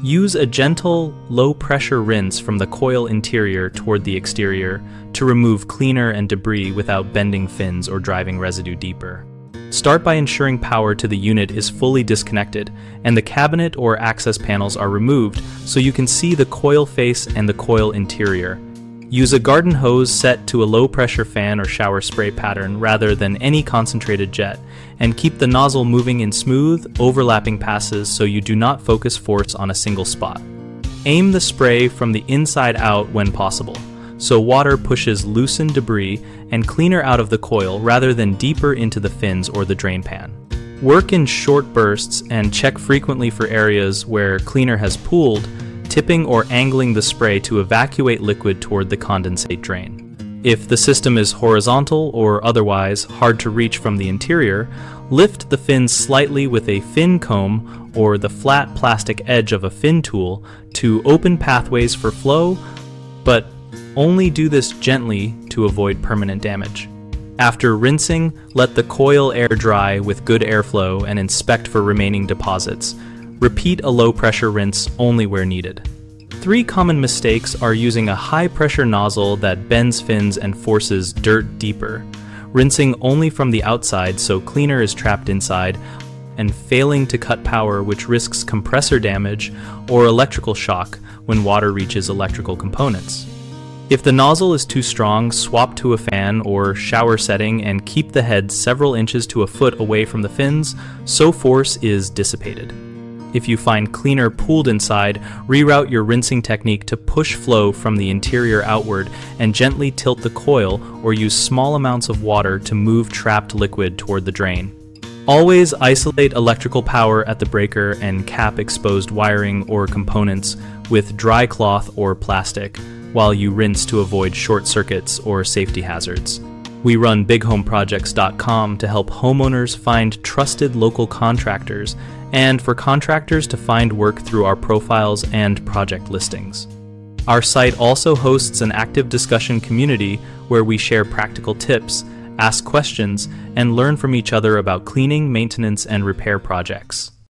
Use a gentle, low-pressure rinse from the coil interior toward the exterior to remove cleaner and debris without bending fins or driving residue deeper. Start by ensuring power to the unit is fully disconnected and the cabinet or access panels are removed so you can see the coil face and the coil interior. Use a garden hose set to a low-pressure fan or shower spray pattern rather than any concentrated jet, and keep the nozzle moving in smooth, overlapping passes so you do not focus force on a single spot. Aim the spray from the inside out when possible, so water pushes loosened debris and cleaner out of the coil rather than deeper into the fins or the drain pan. Work in short bursts and check frequently for areas where cleaner has pooled, tipping or angling the spray to evacuate liquid toward the condensate drain. If the system is horizontal or otherwise hard to reach from the interior, lift the fins slightly with a fin comb or the flat plastic edge of a fin tool to open pathways for flow, but only do this gently to avoid permanent damage. After rinsing, let the coil air dry with good airflow and inspect for remaining deposits. Repeat a low-pressure rinse only where needed. 3 common mistakes are using a high-pressure nozzle that bends fins and forces dirt deeper, rinsing only from the outside so cleaner is trapped inside, and failing to cut power, which risks compressor damage or electrical shock when water reaches electrical components. If the nozzle is too strong, swap to a fan or shower setting and keep the head several inches to a foot away from the fins so force is dissipated. If you find cleaner pooled inside, reroute your rinsing technique to push flow from the interior outward and gently tilt the coil or use small amounts of water to move trapped liquid toward the drain. Always isolate electrical power at the breaker and cap exposed wiring or components with dry cloth or plastic while you rinse to avoid short circuits or safety hazards. We run bighomeprojects.com to help homeowners find trusted local contractors and for contractors to find work through our profiles and project listings. Our site also hosts an active discussion community where we share practical tips, ask questions, and learn from each other about cleaning, maintenance, and repair projects.